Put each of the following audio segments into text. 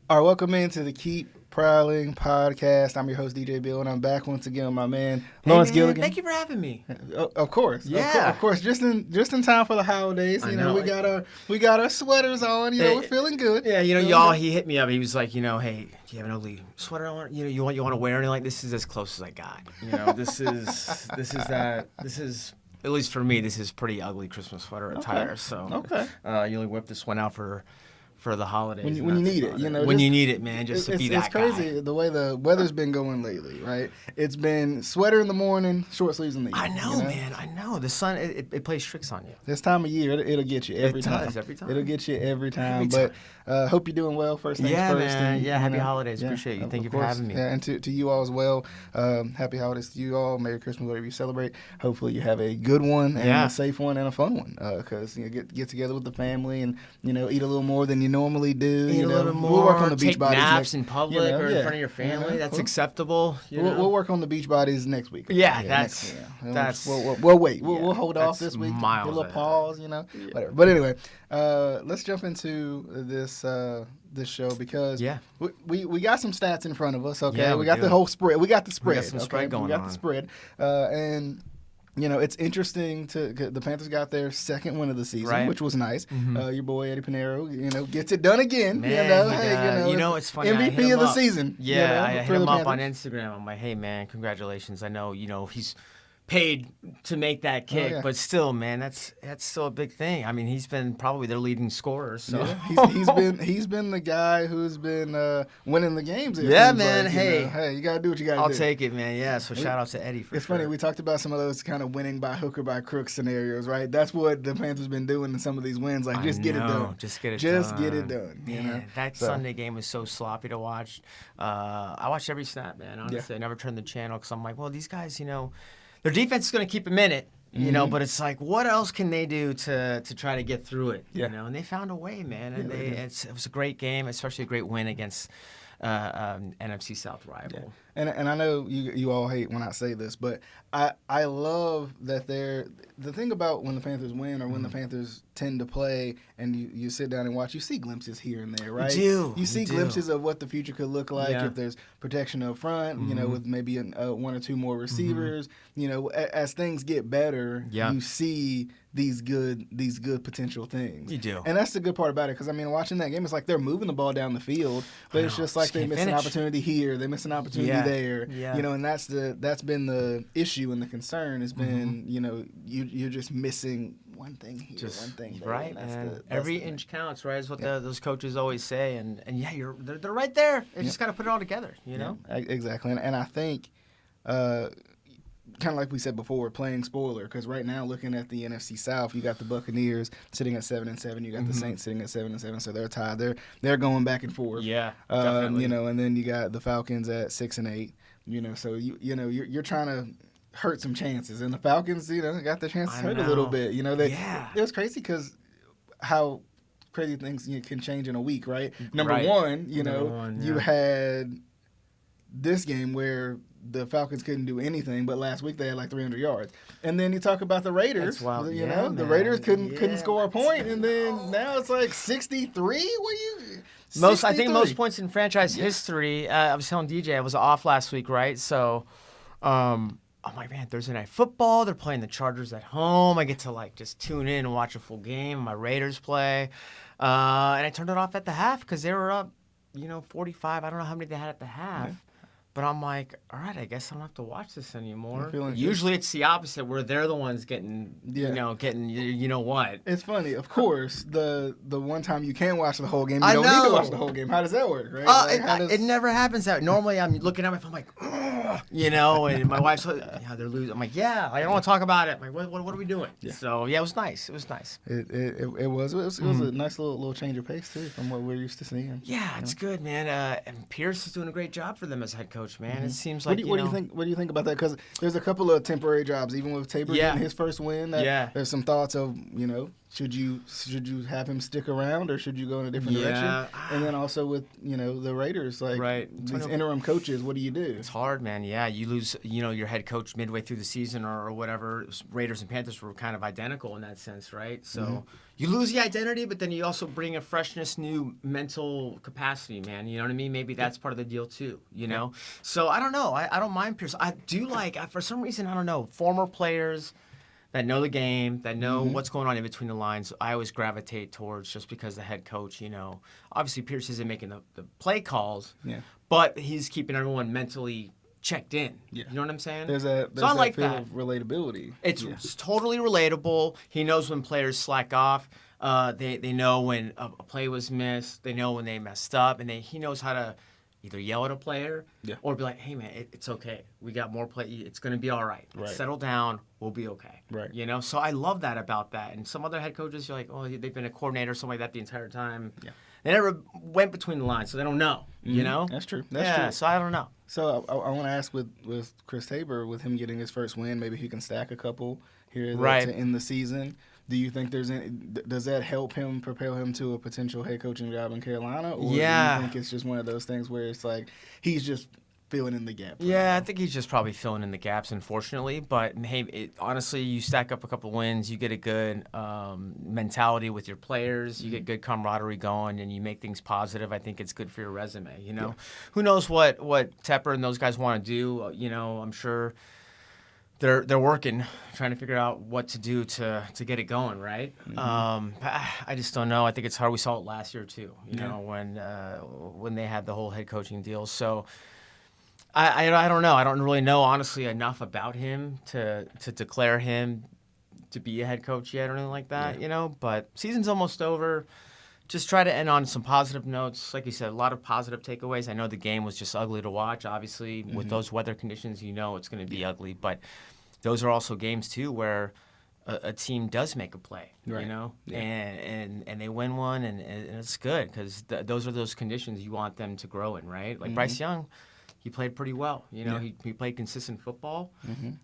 All right, welcome into the Keep Prowling podcast. I'm your host, DJ Beal, and I'm back once again with my man, Lawrence Gilligan. Thank you for having me. Of course. Yeah. Of course. Just in time for the holidays. You know, we got our sweaters on. You know, we're feeling good. Yeah, y'all, he hit me up. He was like, hey, do you have an ugly sweater on? You want to wear anything? Like, this is as close as I got. This is at least for me, this is pretty ugly Christmas sweater attire. Okay. So you only whip this one out for the holidays. When you need it, when you need it, man, just to be that guy. It's crazy the way the weather's been going lately, right? It's been sweater in the morning, short sleeves in the evening. I know, man. I know. The sun, it plays tricks on you. This time of year, it'll get you every time. It does, every time. It'll get you every time. But hope you're doing well. First things first. Man. Happy holidays. Appreciate you. Thank you for having me. Yeah, and to you all as well. Happy holidays to you all. Merry Christmas, whatever you celebrate. Hopefully you have a good one and a safe one and a fun one. Because you get together with the family and eat a little more than you normally do. Eat a little more. We'll work on the beach take bodies naps next, in public or in front of your family. That's acceptable. We'll work on the beach bodies next week. That's we'll wait. We'll hold off this week. Miles a little pause. Whatever. But anyway, let's jump into this show because we got some stats in front of us. Okay, yeah, we got the whole spread. We got the spread. We got some spread going on. We got the spread, and. It's interesting the Panthers got their second win of the season, which was nice. Mm-hmm. Your boy Eddie Pinheiro, gets it done again. Man, it's funny. MVP of the season. I hit him up on Instagram. I'm like, hey man, congratulations. I know, he's paid to make that kick, but still, man, that's still a big thing. I mean, he's been probably their leading scorer. So he's been the guy who's been winning the games. Man. Hey, you gotta do what you gotta do. I'll take it, man. Yeah. So shout out to Eddie. It's funny. We talked about some of those kind of winning by hook or by crook scenarios, right? That's what the Panthers been doing in some of these wins. Like, just get it done. Just get it done. Man, that Sunday game was so sloppy to watch. I watched every snap, man. Honestly, I never turned the channel because I'm like, well, these guys, their defense is going to keep them in it, but it's like, what else can they do to try to get through it? And they found a way, man. And it was a great game, especially a great win against NFC South rival. And I know you all hate when I say this, but I love that the thing about when the Panthers win or when the Panthers tend to play and you sit down and watch, you see glimpses here and there, right? You see glimpses of what the future could look like if there's protection up front, with maybe one or two more receivers. As things get better, you see these good potential things. You do. And that's the good part about it because, watching that game, it's like they're moving the ball down the field, but it's just like they miss an opportunity here, they miss an opportunity there. And that's been the issue and the concern has been, you're just missing one thing here, one thing there. Right, and every inch counts, right? Is what those coaches always say, and they're right there. They just got to put it all together, Exactly, and I think, kind of like we said before, playing spoiler, because right now looking at the NFC South, you got the Buccaneers sitting at 7-7, you got the Saints sitting at 7-7, so they're tied. They're going back and forth. Definitely. And then you got the Falcons at 6-8. So you're trying to hurt some chances, and the Falcons, got their chances hurt a little bit. It was crazy because how crazy things can change in a week, right? Number one, you had this game where the Falcons couldn't do anything, but last week they had like 300 yards. And then you talk about the Raiders. That's wild. The Raiders couldn't score a point, and then now it's like 63. I think most points in franchise history. I was telling DJ I was off last week, right? So, I'm like, man, Thursday night football. They're playing the Chargers at home. I get to just tune in and watch a full game. My Raiders play, and I turned it off at the half because they were up, 45. I don't know how many they had at the half. Yeah. But I'm like, all right, I guess I don't have to watch this anymore. Usually it's the opposite, where they're the ones getting what. It's funny. Of course, the one time you can watch the whole game, you don't need to watch the whole game. How does that work, right? It never happens that. Normally I'm looking at my phone, I'm like, and my wife's like, they're losing. I'm like, I don't want to talk about it. I'm like, what are we doing? Yeah. So, it was nice. It was nice. It was a nice little change of pace, too, from what we're used to seeing. Yeah, it's good, man. And Pierce is doing a great job for them as head coach. Man, it seems what like. What do you think about that? Because there's a couple of temporary jobs, even with Tabor getting his first win. There's some thoughts of should you have him stick around or should you go in a different direction? And then also with the Raiders, like these interim coaches, what do you do? It's hard, man. Yeah, you lose your head coach midway through the season or whatever. Raiders and Panthers were kind of identical in that sense, right? So you lose the identity, but then you also bring a freshness, new mental capacity, man. You know what I mean? Maybe that's part of the deal too. You know. So I don't know. I don't mind Pierce. I do like for some reason I don't know former players that know the game, that know what's going on in between the lines. I always gravitate towards just because the head coach, obviously Pierce isn't making the play calls, but he's keeping everyone mentally checked in. Yeah. You know what I'm saying? There's that feel of relatability. It's totally relatable. He knows when players slack off. They know when a play was missed. They know when they messed up, and he knows how to either yell at a player or be like, hey, man, it's okay. We got more play. It's going to be all right. Settle down. We'll be okay. Right. So I love that about that. And some other head coaches, you're like, oh, they've been a coordinator or something like that the entire time. Yeah. They never went between the lines, so they don't know, That's true. That's true. So I don't know. So I want to ask with Chris Tabor, with him getting his first win, maybe he can stack a couple here to end the season. Do you think does that help him, propel him to a potential head coaching job in Carolina? Or do you think it's just one of those things where it's like he's just filling in the gap? Yeah, I think he's just probably filling in the gaps, unfortunately. But, hey, honestly, you stack up a couple wins, you get a good mentality with your players, you get good camaraderie going, and you make things positive. I think it's good for your resume, Who knows what Tepper and those guys want to do? I'm sure they're working, trying to figure out what to do to get it going, right? I just don't know. I think it's hard. We saw it last year too, when they had the whole head coaching deal. So I don't know. I don't really know honestly enough about him to declare him to be a head coach yet or anything like that. But season's almost over. Just try to end on some positive notes. Like you said, a lot of positive takeaways. I know the game was just ugly to watch, obviously. With those weather conditions, it's going to be ugly. But those are also games, too, where a team does make a play, and they win one, and it's good because those are those conditions you want them to grow in, right? Like Bryce Young, he played pretty well. He played consistent football,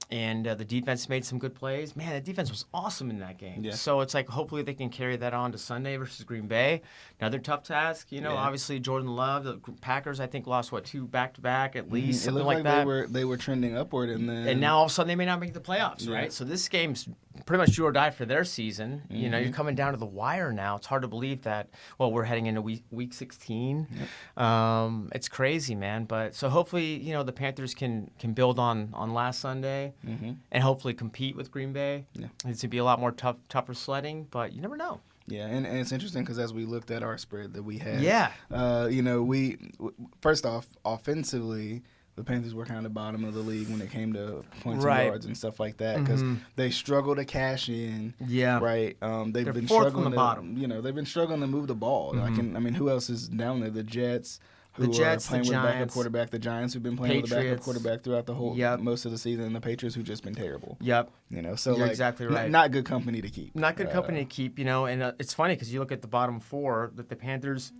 and the defense made some good plays. Man, the defense was awesome in that game. Yeah. So it's like hopefully they can carry that on to Sunday versus Green Bay. Another tough task. Obviously Jordan Love, the Packers, I think lost 2 back-to-back at least, something like that. They were trending upward, and now all of a sudden they may not make the playoffs, right? So this game's pretty much do or die for their season. You're coming down to the wire now. It's hard to believe that. Well, we're heading into week 16. Yep. It's crazy, man. But so hopefully, the Panthers can build on last Sunday and hopefully compete with Green Bay. Yeah. It's going to be a lot more tougher sledding, but you never know. Yeah, and it's interesting because as we looked at our spread that we had, we first off, offensively, the Panthers were kind of the bottom of the league when it came to points and yards and stuff like that because they struggle to cash in. Yeah, right. They've been struggling from the bottom. They've been struggling to move the ball. Who else is down there? The Jets. Who are playing with a backup quarterback, the Giants who've been playing with a backup quarterback throughout the whole most of the season, and the Patriots who've just been terrible. Yep. So you're exactly right. Not good company to keep. Not good company to keep, and it's funny because you look at the bottom 4 that the Panthers,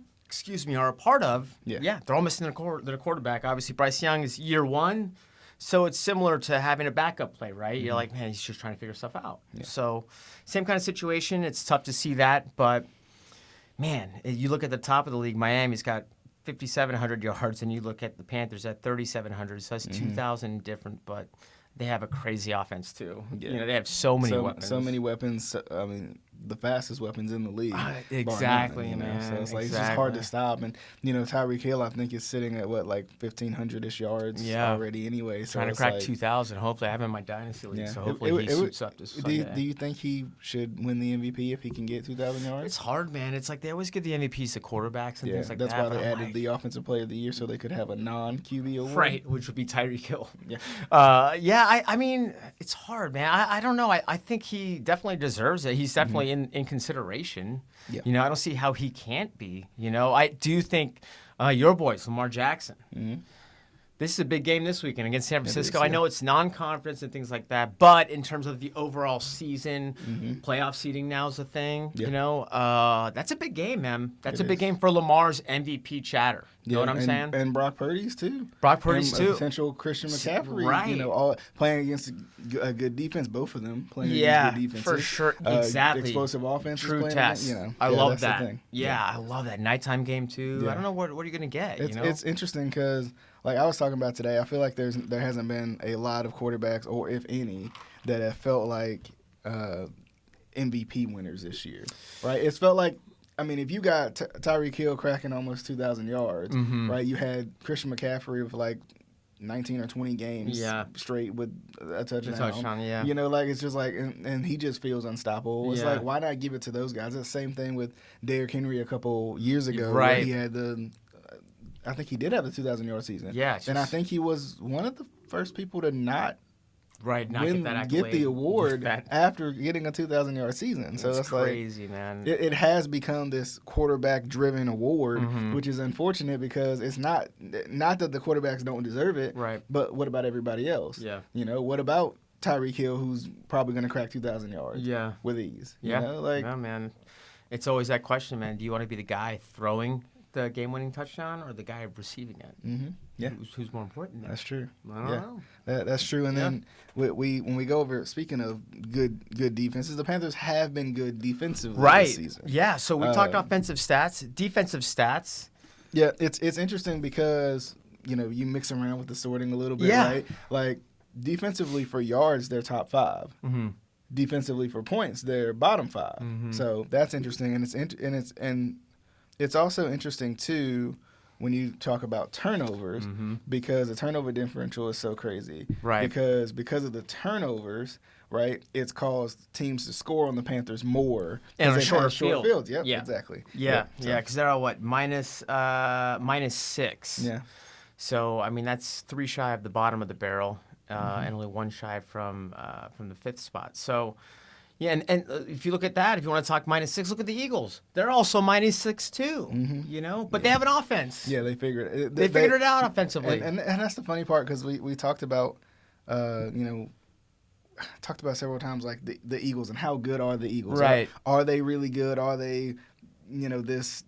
are a part of. Yeah, they're all missing their quarterback. Obviously, Bryce Young is year 1, so it's similar to having a backup play, right? You're like, man, he's just trying to figure stuff out. Yeah. So same kind of situation. It's tough to see that, but man, you look at the top of the league, Miami's got 5,700 yards, and you look at the Panthers at 3,700. So that's 2,000 different, but they have a crazy offense too. Yeah. They have so many weapons. So many weapons. The fastest weapons in the league. Exactly, man. So it's like it's just hard to stop. And Tyreek Hill, I think, is sitting at 1,500-ish yards already anyway. So trying to crack 2,000. Hopefully, I have him in my dynasty league. So hopefully he suits up this Sunday. Do you think he should win the MVP if he can get 2,000 yards? It's hard, man. It's like they always give the MVPs to quarterbacks and things like that. That's why they added the Offensive Player of the Year so they could have a non-QB award. Right, which would be Tyreek Hill. Yeah. I mean, it's hard, man. I don't know. I think he definitely deserves it. He's definitely in consideration. Yeah. I don't see how he can't be. I do think your boys, Lamar Jackson, This is a big game this weekend against San Francisco. Is, yeah. I know it's non-conference and things like that, but in terms of the overall season, playoff seeding now is a thing. Yeah. You know, that's a big game, man. That's a big game for Lamar's MVP chatter. You know what I'm saying? And Brock Purdy's too. Brock Purdy's too. Potential Christian McCaffrey. Right. You know, all playing against a good defense. Both of them playing against good defenses. For sure. Exactly. Explosive offense. True test. You know, I love that's that. the thing. Yeah, I love that nighttime game too. Yeah. I don't know what are you gonna get. It's interesting because, like I was talking about today, I feel like there hasn't been a lot of quarterbacks, or if any, that have felt like MVP winners this year. Right? It's felt like. I mean, if you got Tyreek Hill cracking almost 2,000 yards, right? You had Christian McCaffrey with like 19 or 20 games straight with a touchdown. Yeah. You know, like it's just like, and he just feels unstoppable. It's Yeah. like, why not give it to those guys? It's the same thing with Derrick Henry a couple years ago. Right. Where he had I think he did have the 2,000-yard season. Yeah. And I think he was one of the first people to not get the award after getting a 2,000-yard season. So that's crazy, man. It has become this quarterback-driven award, which is unfortunate because it's not that the quarterbacks don't deserve it, right? But what about everybody else? Yeah. You know, what about Tyreek Hill, who's probably going to crack 2,000 yards? Yeah. With ease. Yeah. You know, like, yeah, man. It's always that question, man. Do you want to be the guy throwing the game-winning touchdown or the guy receiving it? Mm-hmm. Yeah. Who's more important? That's true. I don't know. That's true. And then when we go over, speaking of good defenses, the Panthers have been good defensively this season. Yeah. So we talked offensive stats, defensive stats. Yeah, it's interesting because you know you mix around with the sorting a little bit, right? Like defensively for yards, they're top 5. Mm-hmm. Defensively for points, they're bottom 5. Mm-hmm. So that's interesting, and it's also interesting too when you talk about turnovers because the turnover differential is so crazy. Right. Because of the turnovers, right, it's caused teams to score on the Panthers more. And a shorter fields. Yep, yeah. Exactly. Yeah, because they're all minus 6. Yeah. So, I mean, that's 3 shy of the bottom of the barrel and only 1 shy from the 5th spot. So, yeah, and if you look at that, if you want to talk -6, look at the Eagles. They're also -6 too, you know, but they have an offense. Yeah, they figured it. They figured it out offensively. And that's the funny part because we talked about, talked about several times like the Eagles and how good are the Eagles? Right. Are they really good? Are they, this?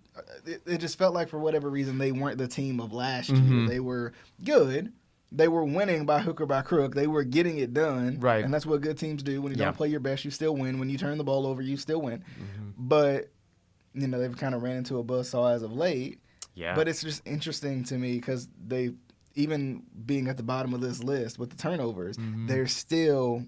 It just felt like for whatever reason they weren't the team of last year. They were good. They were winning by hook or by crook. They were getting it done. Right. And that's what good teams do. When you don't play your best, you still win. When you turn the ball over, you still win. But, they've kind of ran into a buzzsaw as of late. Yeah. But it's just interesting to me because they, even being at the bottom of this list with the turnovers, they're still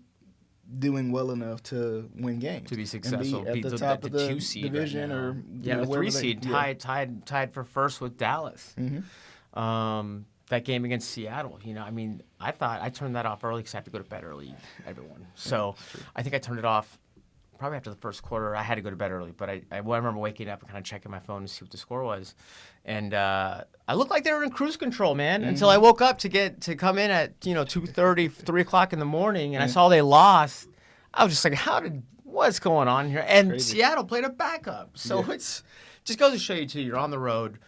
doing well enough to win games. To be successful. And be at the top of the 2 seed division right or the 3 seed tied for first with Dallas. That game against Seattle, I thought I turned that off early because I have to go to bed early, everyone. So I think I turned it off probably after the first quarter. I had to go to bed early, but I remember waking up and kind of checking my phone to see what the score was. And I looked like they were in cruise control, man, until I woke up to come in at 2:30, 3 o'clock in the morning, and I saw they lost. I was just like, what's going on here? And crazy. Seattle played a backup. So it's just goes to show you, too, you're on the road.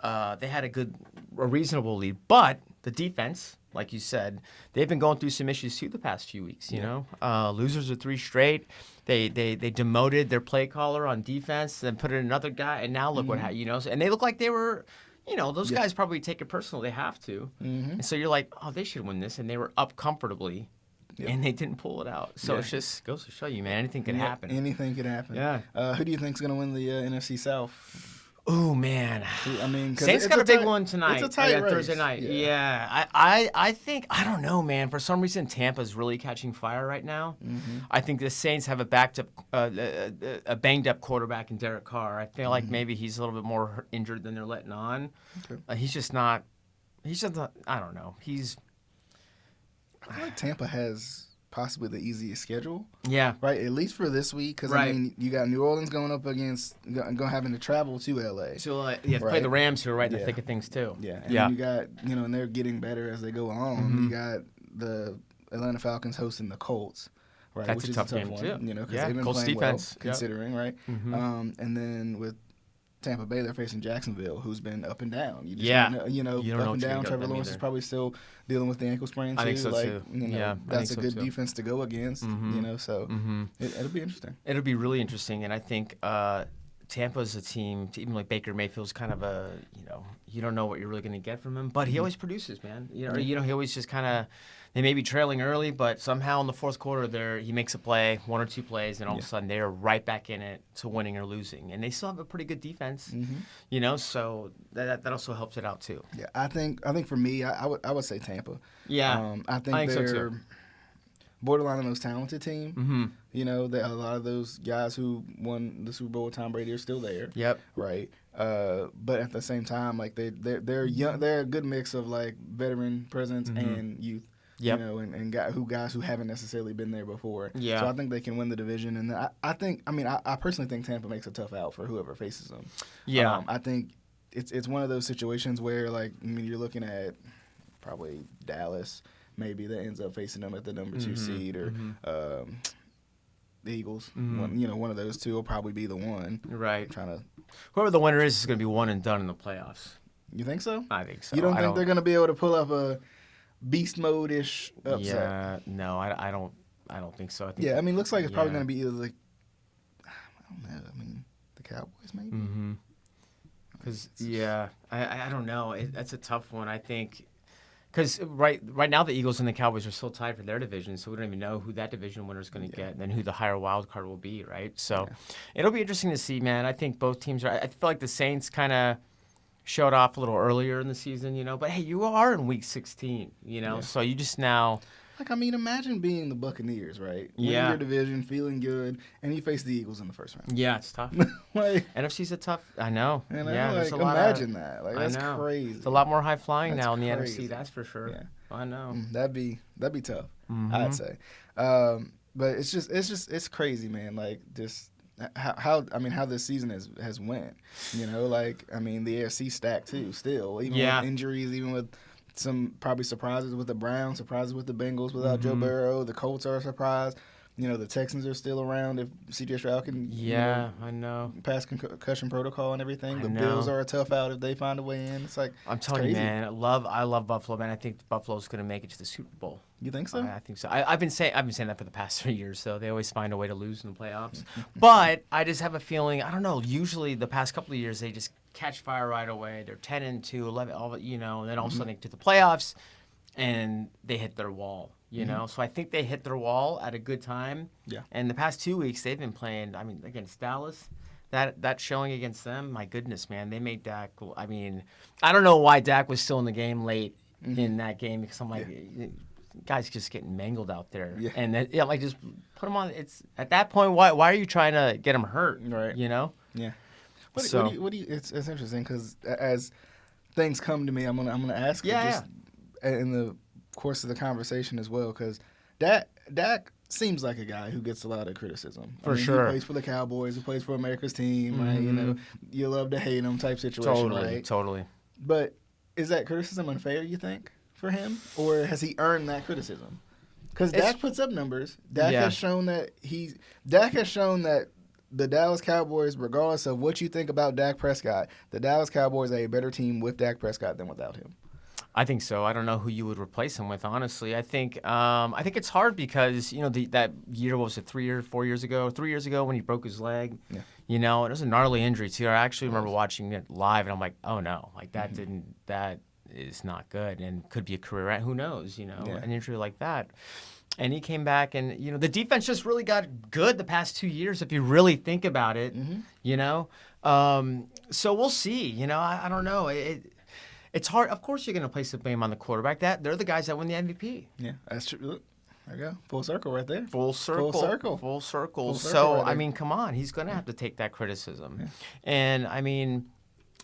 They had a reasonable lead, but the defense, like you said, they've been going through some issues too the past few weeks. Losers of 3 straight. They demoted their play caller on defense, then put in another guy, and now look what happened. And they look like they were, those guys probably take it personal. They have to, and so you're like, oh, they should win this, and they were up comfortably. Yep. And they didn't pull it out. So it just goes to show you, man, anything can happen. Anything can happen. Yeah. Who do you think is going to win the NFC South? Oh man, I mean, Saints got a big one tonight. It's a tight race. Thursday night. Yeah. I think I don't know, man. For some reason, Tampa's really catching fire right now. I think the Saints have a banged up quarterback in Derek Carr. I feel like maybe he's a little bit more injured than they're letting on. Okay. He's just not. I don't know. I feel like Tampa has possibly the easiest schedule. Yeah. Right, at least for this week, because I mean, you got New Orleans going up against having to travel to LA. So play the Rams, who are right in the thick of things too. Yeah. And then you got and they're getting better as they go along. You got the Atlanta Falcons hosting the Colts. Right, that's which a tough is a tough game one, too. Because they've been Colts playing defense, well, considering right. And then with Tampa Bay, they're facing Jacksonville, who's been up and down. You just Yeah. don't know, You don't know up and what down. to Trevor Lawrence is probably still dealing with the ankle sprain too. I think so like, too. That's a good defense to go against. So it'll be interesting. It'll be really interesting, and I think Tampa's a team. Even like Baker Mayfield's kind of a you don't know what you're really going to get from him, but he always produces, man. He always just kind of. They may be trailing early, but somehow in the fourth quarter, he makes a play, 1 or 2 plays, and all of a sudden they're right back in it to winning or losing. And they still have a pretty good defense, so that also helps it out too. Yeah, I think for me, I would say Tampa. Yeah, I think they're so too. Borderline the most talented team. That a lot of those guys who won the Super Bowl with Tom Brady are still there. Yep. Right. But at the same time, like they're young. They're a good mix of like veteran presence and youth. Yep. And guys who haven't necessarily been there before. Yeah. So I think they can win the division, and I personally think Tampa makes a tough out for whoever faces them. Yeah. I think it's one of those situations where you're looking at probably Dallas, maybe that ends up facing them at the number 2 seed, or the Eagles. One of those two will probably be the one. Right. Trying to. Whoever the winner is going to be one and done in the playoffs. You think so? I think so. You don't think they're going to be able to pull up a beast mode-ish upset? Yeah, no, I don't think so. I think looks like it's probably going to be either I don't know. The Cowboys maybe. Because I don't know. That's a tough one. I think because right now the Eagles and the Cowboys are still tied for their division, so we don't even know who that division winner is going to get, and then who the higher wild card will be. Right. So it'll be interesting to see, man. I think both teams are. I feel like the Saints kind of showed off a little earlier in the season, but hey, you are in week 16, so you just now. Imagine being the Buccaneers, right? Winning your division, feeling good, and you face the Eagles in the first round. Yeah, it's tough. NFC's a tough. I know. There's a lot. Imagine that. That's crazy. It's a lot more high flying now in the crazy. NFC. That's for sure. Yeah. I know. That'd be tough. I'd say. But it's crazy, man. Like just. How this season has went, the AFC stacked too still, even with injuries, even with some probably surprises with the Browns, surprises with the Bengals without Joe Burrow. The Colts are a surprise. The Texans are still around if C.J. Stroud can I know. pass concussion protocol and everything. The Bills are a tough out if they find a way in. It's like I'm telling you, man. I love Buffalo, man. I think Buffalo's going to make it to the Super Bowl. You think so? I think so. I've been saying that for the past 3 years. So they always find a way to lose in the playoffs. But I just have a feeling. I don't know. Usually the past couple of years they just catch fire right away. They're 10-2, 11, and then all of a sudden they get to the playoffs and they hit their wall. So I think they hit their wall at a good time. Yeah. And the past 2 weeks they've been playing. Against Dallas, that showing against them, my goodness, man, they made Dak. I don't know why Dak was still in the game late in that game because I'm like, guys just getting mangled out there. Yeah. And just put him on. It's at that point, why are you trying to get him hurt? Right. Yeah. What do you? It's interesting because as things come to me, I'm gonna ask you just in the course of the conversation as well, because Dak seems like a guy who gets a lot of criticism. For sure. He plays for the Cowboys. He plays for America's team. Right? You love to hate him type situation. Totally. But is that criticism unfair, you think, for him, or has he earned that criticism? Because Dak puts up numbers. Dak has shown that the Dallas Cowboys, regardless of what you think about Dak Prescott, the Dallas Cowboys are a better team with Dak Prescott than without him. I think so. I don't know who you would replace him with, honestly. I think it's hard because that year, what was it, 4 years ago? 3 years ago when he broke his leg. Yeah. It was a gnarly injury too. I actually remember watching it live, and I'm like, oh no, like that that is not good, and could be a career end. Who knows? An injury like that. And he came back, and the defense just really got good the past 2 years, if you really think about it. So we'll see. I don't know. It's hard. Of course, you're going to place the blame on the quarterback. They're the guys that win the MVP. Yeah, that's true. Look, there you go. Full circle right there. Full circle. So, right come on. He's going to have to take that criticism. Yeah. And,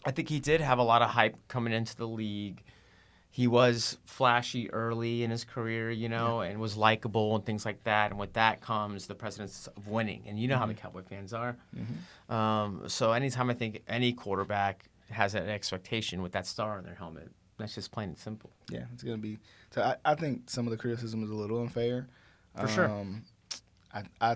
I think he did have a lot of hype coming into the league. He was flashy early in his career, and was likable and things like that. And with that comes the presence of winning. And how the Cowboy fans are. So anytime I think any quarterback has that expectation with that star on their helmet, that's just plain and simple. Yeah, it's going to be. So I think some of the criticism is a little unfair. For sure. I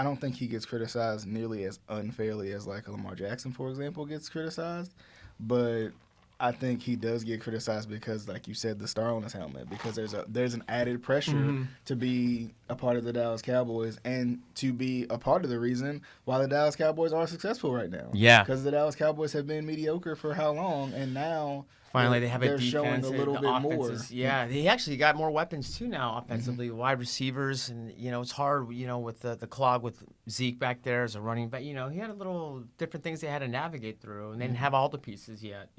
don't think he gets criticized nearly as unfairly as like Lamar Jackson, for example, gets criticized, but I think he does get criticized because, like you said, the star on his helmet. Because there's an added pressure to be a part of the Dallas Cowboys and to be a part of the reason why the Dallas Cowboys are successful right now. Yeah, because the Dallas Cowboys have been mediocre for how long, and now finally they have a defense. Showing a little bit more. Yeah, he actually got more weapons too now offensively, wide receivers, and it's hard, with the clog with Zeke back there as a running back. He had a little different things they had to navigate through, and they didn't have all the pieces yet.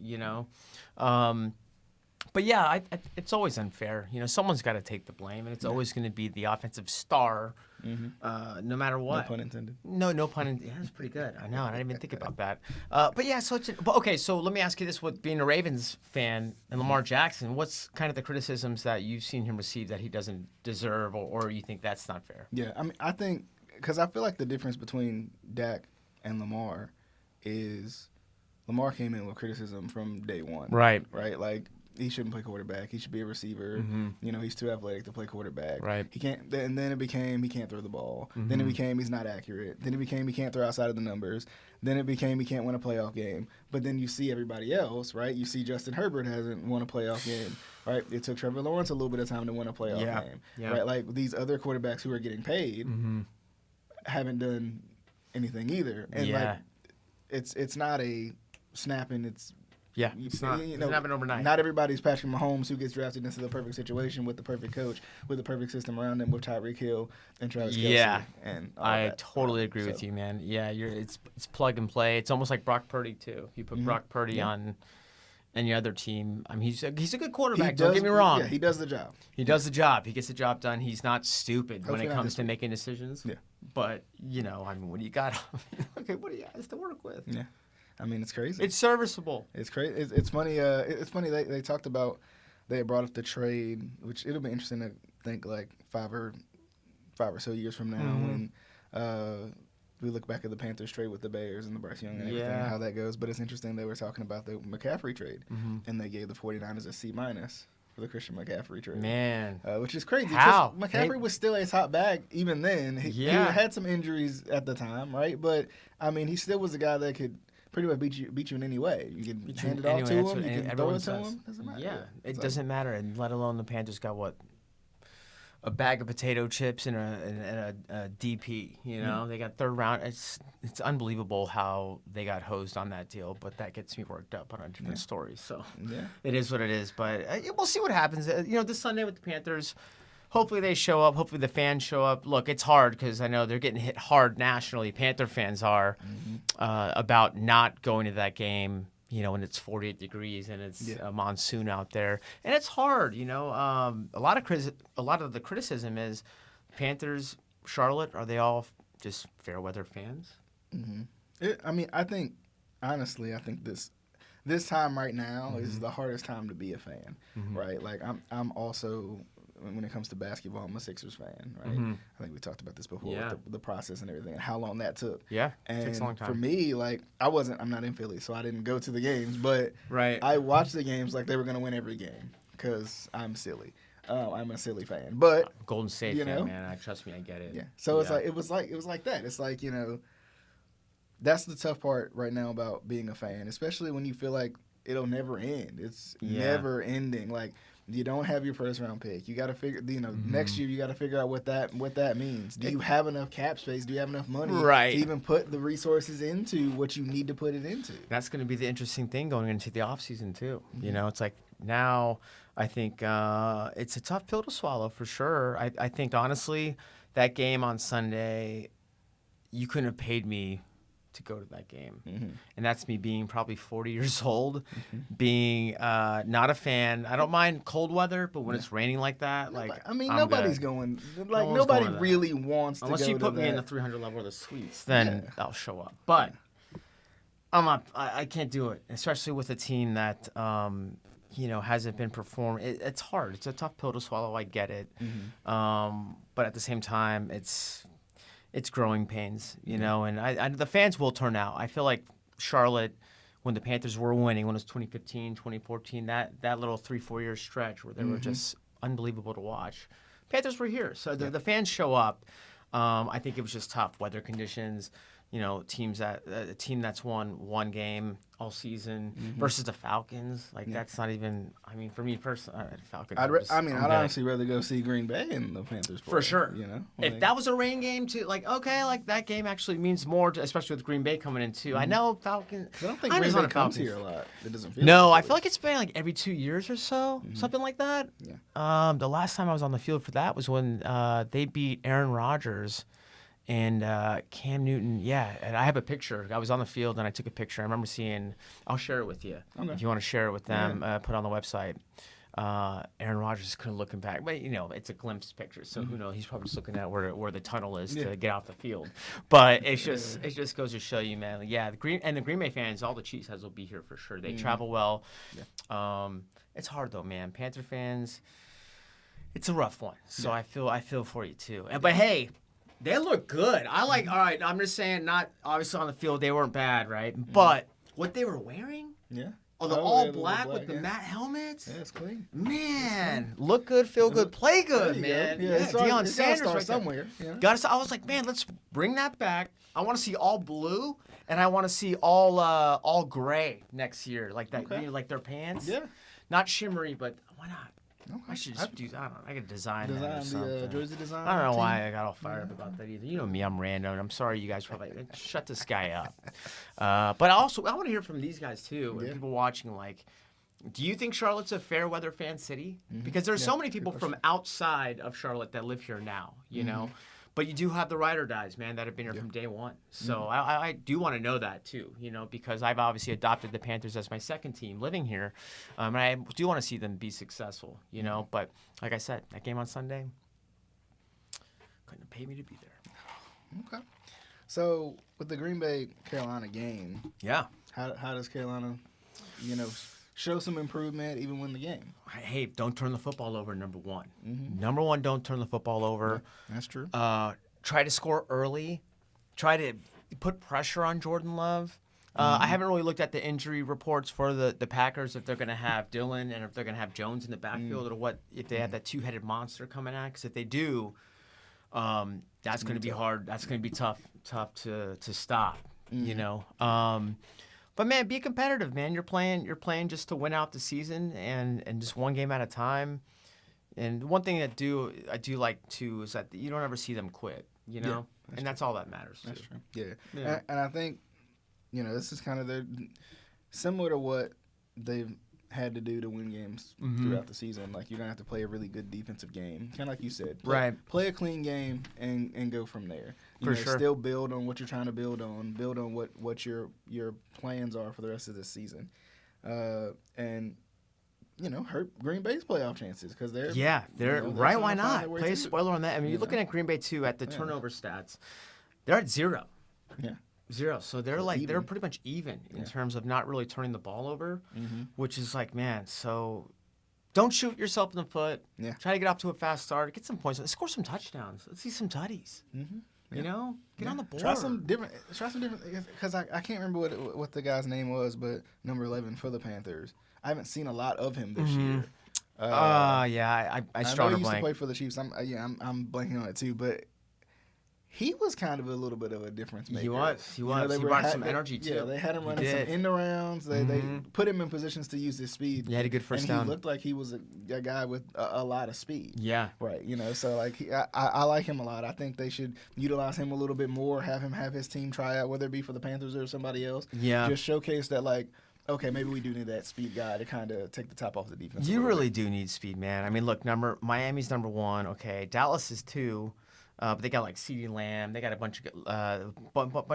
But yeah, it's always unfair. Someone's got to take the blame, and it's always going to be the offensive star, no matter what. No pun intended. No pun intended. Yeah, that's pretty good. I know. I didn't even think about that. But yeah, okay. So let me ask you this: with being a Ravens fan and Lamar Jackson, what's kind of the criticisms that you've seen him receive that he doesn't deserve, or you think that's not fair? Yeah, I think because I feel like the difference between Dak and Lamar is Lamar came in with criticism from day one. Right. Right. Like, he shouldn't play quarterback. He should be a receiver. He's too athletic to play quarterback. Right. He can't. And then it became he can't throw the ball. Then it became he's not accurate. Then it became he can't throw outside of the numbers. Then it became he can't win a playoff game. But then you see everybody else, right? You see Justin Herbert hasn't won a playoff game, right? It took Trevor Lawrence a little bit of time to win a playoff game, right? Like these other quarterbacks who are getting paid haven't done anything either. And like it's not a snapping. It's not. It doesn't happen overnight. Not everybody's Patrick Mahomes who gets drafted into the perfect situation with the perfect coach, with the perfect system around them, with Tyreek Hill and Travis Kelce. Yeah, and I totally agree with you, man. Yeah, it's plug and play. It's almost like Brock Purdy too. You put Brock Purdy on any other team. I mean, he's a good quarterback. Don't get me wrong. Yeah, he does the job. He does the job. He gets the job done. He's not stupid when it comes to making decisions. Yeah. But what do you got? Okay, what do you got to work with? Yeah. I mean, it's crazy. It's serviceable. It's crazy. It's funny. It's funny. They talked about they brought up the trade, which it'll be interesting to think like five or so years from now when we look back at the Panthers trade with the Bears and the Bryce Young and everything and how that goes. But it's interesting they were talking about the McCaffrey trade and they gave the 49ers a C- for the Christian McCaffrey trade. Man, which is crazy. How? McCaffrey was still a top bag even then. He had some injuries at the time, right? But I mean, he still was a guy that could pretty much beat you in any way. You can hand it off to him. You can throw it to him. Doesn't matter. Yeah, it doesn't matter. And let alone the Panthers got a bag of potato chips and a DP. They got third round. It's unbelievable how they got hosed on that deal. But that gets me worked up on a different story. So it is what it is. But we'll see what happens. This Sunday with the Panthers. Hopefully they show up. Hopefully the fans show up. Look, it's hard because I know they're getting hit hard nationally. Panther fans are about not going to that game. When it's 48 degrees and it's a monsoon out there, and it's hard. A lot of the criticism is Panthers, Charlotte. Are they all just fair weather fans? I think honestly, this time right now is the hardest time to be a fan, right? Like I'm also. When it comes to basketball, I'm a Sixers fan, right? I think we talked about this before with the process and everything and how long that took. Yeah, and it takes a long time. For me, like I'm not in Philly, so I didn't go to the games, but I watched the games like they were going to win every game because I'm silly. I'm a silly fan, but Golden State fan, man. Trust me, I get it. Yeah. So it's like it was like that. It's like that's the tough part right now about being a fan, especially when you feel like it'll never end. It's never ending. Like. You don't have your first round pick. You got to figure, next year you got to figure out what that means. Do you have enough cap space? Do you have enough money to even put the resources into what you need to put it into? That's going to be the interesting thing going into the offseason too. It's like now I think it's a tough pill to swallow for sure. I think honestly that game on Sunday, you couldn't have paid me to go to that game. And that's me being probably 40 years old, being not a fan. I don't mind cold weather, but when it's raining like that, nobody's going. Like nobody really wants to go to that. Unless you put me in the 300 level of the suites, then I'll show up. But I can't do it, especially with a team that hasn't been performing. It's hard. It's a tough pill to swallow. I get it. But at the same time, it's growing pains, and the fans will turn out. I feel like Charlotte, when the Panthers were winning, when it was 2015, 2014, that little 3-4 year stretch where they were just unbelievable to watch. Panthers were here, so the fans show up. I think it was just tough weather conditions. You know, a team that's won one game all season versus the Falcons. Like that's not even. I mean, for me personally, Falcons. I'd honestly rather go see Green Bay and the Panthers play, for sure. You know, if that was a rain game too, like okay, like that game actually means more, especially with Green Bay coming in too. I know Falcons. I don't think Green Bay comes here a lot. It doesn't feel. No, I feel like it's been like every 2 years or so, something like that. Yeah. The last time I was on the field for that was when they beat Aaron Rodgers. And Cam Newton, and I have a picture. I was on the field and I took a picture. I remember seeing. I'll share it with you if you want to share it with them. Put it on the website. Aaron Rodgers couldn't looking back, but you know it's a glimpse picture, so who knows? He's probably just looking at where the tunnel is to get off the field. But it just goes to show you, man. Yeah, the Green Bay fans, all the Chiefs heads will be here for sure. They travel well. Yeah. It's hard though, man. Panther fans, it's a rough one. So I feel for you too. But hey. They look good. All right, I'm just saying, not obviously on the field, they weren't bad, right? But what they were wearing? Yeah. Oh, the all black with the matte helmets? Yeah, it's clean. Man, look good, feel good, play good, man. Yeah, Deion Sanders start right somewhere. Yeah. I was like, man, let's bring that back. I want to see all blue, and I want to see all gray next year, like that, like their pants. Yeah. Not shimmery, but why not? Okay. I should just do. I don't know. I could design that or the something. jersey design. I don't know why I got all fired up about that either. You know me, I'm random. I'm sorry, you guys probably shut this guy up. But I want to hear from these guys too. And people watching, like, do you think Charlotte's a fair weather fan city? Because there's so many people from outside of Charlotte that live here now. You know. But you do have the ride or dies, man, that have been here from day one. So I do want to know that, too, you know, because I've obviously adopted the Panthers as my second team living here. And I do want to see them be successful, you know. But like I said, that game on Sunday, couldn't have paid me to be there. Okay. So with the Green Bay-Carolina game, how does Carolina, you know, show some improvement even win the game? Hey, don't turn the football over, number one. Number one, don't turn the football over. Yeah, that's true. Try to score early. Try to put pressure on Jordan Love. I haven't really looked at the injury reports for the Packers, if they're going to have Dillon and if they're going to have Jones in the backfield, or if they have that two-headed monster coming at. Because if they do, that's going to be hard. That's going to be tough to stop, you know. But man, be competitive, man. You're playing just to win out the season and just one game at a time. And one thing I do like too is that you don't ever see them quit, you know, that's all that matters. That's true. Yeah. And I think, you know, this is kind of similar to what they've had to do to win games throughout the season. Like, you're gonna have to play a really good defensive game, kind of like you said. Play a clean game and go from there. You know, still build on what you're trying to build on. Build on what your plans are for the rest of this season, and you know, hurt Green Bay's playoff chances because they're right. Why not? Play a spoiler on that. I mean, you're looking at Green Bay too at the turnover stats. They're at 0. Yeah. 0. So they're they're pretty much even in terms of not really turning the ball over, which is like, man, so don't shoot yourself in the foot. Yeah. Try to get off to a fast start. Get some points. Score some touchdowns. Let's see some tutties. You know? Get on the board. Try some different because I can't remember what the guy's name was, but number 11 for the Panthers. I haven't seen a lot of him this year. I struggle. I know he used to play for the Chiefs. I'm blanking on it too, but he was kind of a little bit of a difference maker. He was. You know, he brought some energy too. Yeah, they had him running some end-arounds. They put him in positions to use his speed. He had a good first down. He looked like he was a guy with a lot of speed. Yeah. Right. You know, so like I like him a lot. I think they should utilize him a little bit more. Have him have his team try out, whether it be for the Panthers or somebody else. Yeah. Just showcase that, like, okay, maybe we do need that speed guy to kind of take the top off the defense. You really do need speed, man. I mean, look, Miami's number 1. Okay, Dallas is 2. But they got like CeeDee Lamb. They got a bunch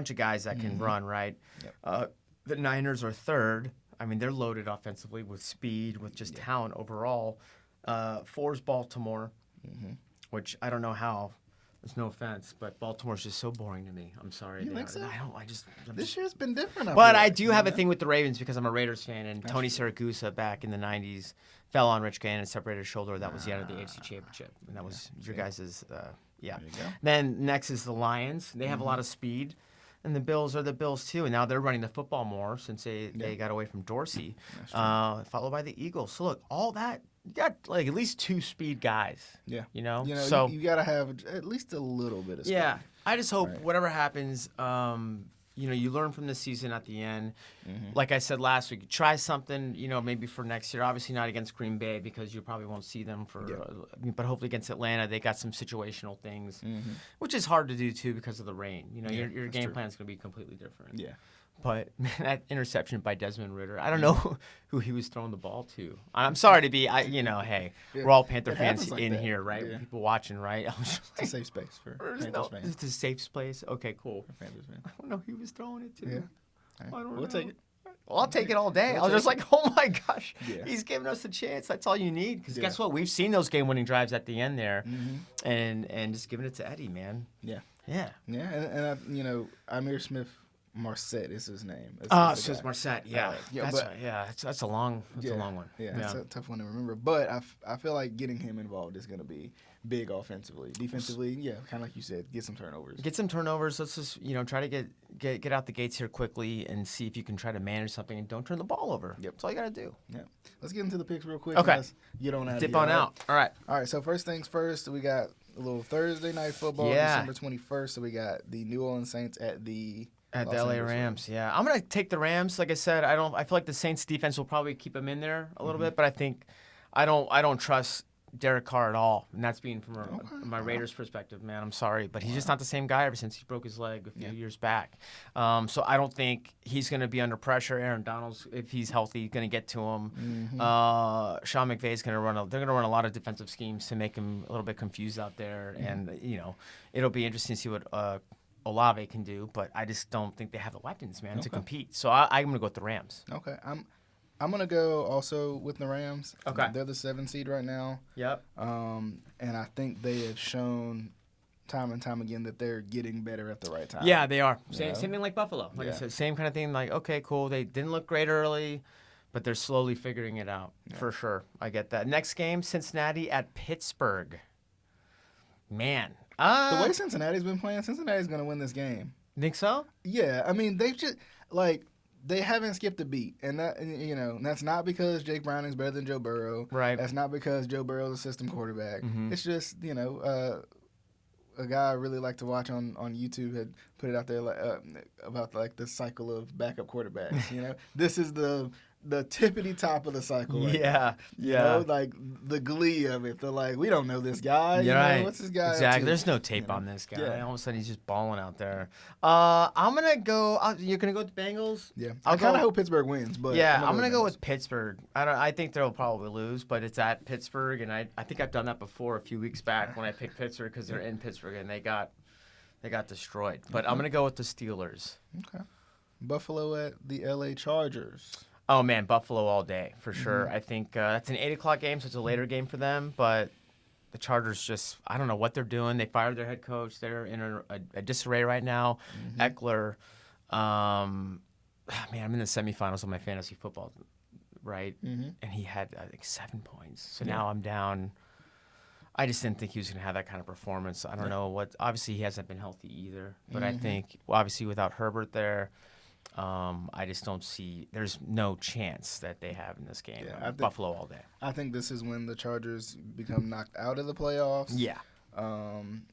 of guys that can run, right? Yep. The Niners are 3rd. I mean, they're loaded offensively with speed, with just talent overall. 4's Baltimore, which I don't know how. There's no offense, but Baltimore's just so boring to me. I'm sorry. You think so? This year's been different. But I do have a thing with the Ravens because I'm a Raiders fan, and Tony Siragusa back in the 90s fell on Rich Gannon and separated his shoulder. That was the end of the AFC Championship, and that was your guys'. Yeah. Then next is the Lions. They have a lot of speed. And the Bills are the Bills, too. And now they're running the football more since they got away from Dorsey, followed by the Eagles. So, look, all that you got like at least 2 speed guys. Yeah. So you got to have at least a little bit of speed. Yeah, I just hope whatever happens, you learn from this season at the end. Like I said last week, try something, maybe for next year. Obviously not against Green Bay because you probably won't see them but hopefully against Atlanta, they got some situational things, which is hard to do too because of the rain. Your game plan is going to be completely different. Yeah. But that interception by Desmond Ridder, I don't know who he was throwing the ball to. I'm sorry to be, hey, we're all Panther fans like in here, right? Yeah. People watching, right? It's a safe space for Panthers fans. It's a safe space? Okay, cool. For Panthers fans. I don't know who he was throwing it to. Yeah. I don't know. We'll take it. Well, I'll take it all day. I was just like, oh my gosh, he's giving us a chance. That's all you need. Because guess what? We've seen those game-winning drives at the end there, and just giving it to Eddie, man. Yeah. Yeah. Yeah, and Amir Smith Marset is his name. It's just Marset. Yeah. That's a long one. Yeah, it's a tough one to remember. But I feel like getting him involved is going to be big offensively. Defensively, kind of like you said, get some turnovers. Get some turnovers. Let's just try to get out the gates here quickly and see if you can try to manage something and don't turn the ball over. Yep. That's all you got to do. Yeah. Let's get into the picks real quick. Okay. Let's get on out. Dip on out. All right. All right. So first things first, we got a little Thursday night football, December 21st. So we got the New Orleans Saints at the LA Rams, yeah. I'm gonna take the Rams. Like I said, I feel like the Saints defense will probably keep them in there a little bit, but I don't trust Derek Carr at all, and that's being from my Raiders perspective, man. I'm sorry, but he's just not the same guy ever since he broke his leg a few years back. So I don't think he's gonna be under pressure. Aaron Donald's, if he's healthy, gonna get to him. Sean McVay's gonna run. They're gonna run a lot of defensive schemes to make him a little bit confused out there, and it'll be interesting to see what Olave can do, but I just don't think they have the weapons, man, to compete. So I'm going to go with the Rams. Okay. I'm going to go also with the Rams. Okay. They're the 7th seed right now. Yep. And I think they have shown time and time again that they're getting better at the right time. Yeah, they are. Same thing like Buffalo. Like I said, same kind of thing. Like, okay, cool. They didn't look great early, but they're slowly figuring it out for sure. I get that. Next game, Cincinnati at Pittsburgh. Man. The way Cincinnati's been playing, Cincinnati's going to win this game. Think so? Yeah. I mean, they've just, they haven't skipped a beat. And that's not because Jake Browning's better than Joe Burrow. Right. That's not because Joe Burrow's a system quarterback. It's just, a guy I really like to watch on YouTube had put it out there about the cycle of backup quarterbacks. This is the tippity top of the cycle. Right now. Like the glee of it. We don't know this guy. Right. What's this guy? Exactly. There's no tape on this guy. Yeah. All of a sudden he's just balling out there. I'm gonna go. You're gonna go with the Bengals. Yeah. I kind of hope Pittsburgh wins, but I'm gonna go with Pittsburgh. I think they'll probably lose, but it's at Pittsburgh, and I think I've done that before a few weeks back when I picked Pittsburgh because they're in Pittsburgh and they got destroyed. But I'm gonna go with the Steelers. Okay. Buffalo at the LA Chargers. Oh, man, Buffalo all day, for sure. I think that's an 8 o'clock game, so it's a later game for them. But the Chargers just, I don't know what they're doing. They fired their head coach. They're in a disarray right now. Eckler. Man, I'm in the semifinals of my fantasy football, right? And he had, I think, 7 points. So now I'm down. I just didn't think he was going to have that kind of performance. I don't know what. Obviously, he hasn't been healthy either. But I think, obviously, without Herbert there, I just don't see. There's no chance that they have in this game. Yeah, Buffalo all day. I think this is when the Chargers become knocked out of the playoffs. Yeah.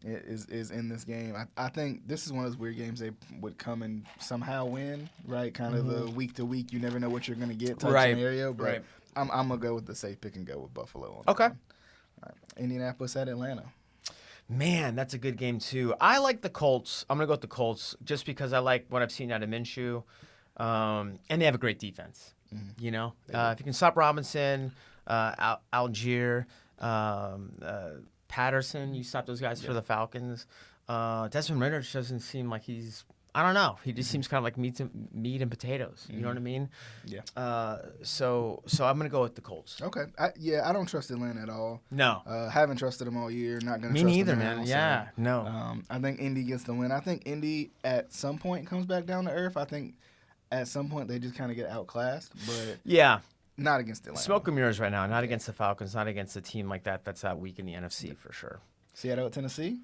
Is in this game. I think this is one of those weird games they would come and somehow win, right? Kind of the week to week, you never know what you're going to get type scenario. But I'm going to go with the safe pick and go with Buffalo. Okay. All right. Indianapolis at Atlanta. Man, that's a good game, too. I like the Colts. I'm going to go with the Colts just because I like what I've seen out of Minshew. And they have a great defense. If you can stop Robinson, Algier, Patterson, you stop those guys for the Falcons. Desmond Ridder doesn't seem like he's – I don't know. He just seems kind of like meat and potatoes. You know what I mean? Yeah. So I'm going to go with the Colts. Okay. I don't trust Atlanta at all. No. Haven't trusted them all year. Not going to trust them. Me neither, now, man. so, Yeah. No. I think Indy gets the win. I think Indy at some point comes back down to earth. I think at some point they just kind of get outclassed. But yeah. Not against Atlanta. Smoke and mirrors right now. Not against the Falcons. Not against a team like that that's that weak in the NFC for sure. Seattle at Tennessee.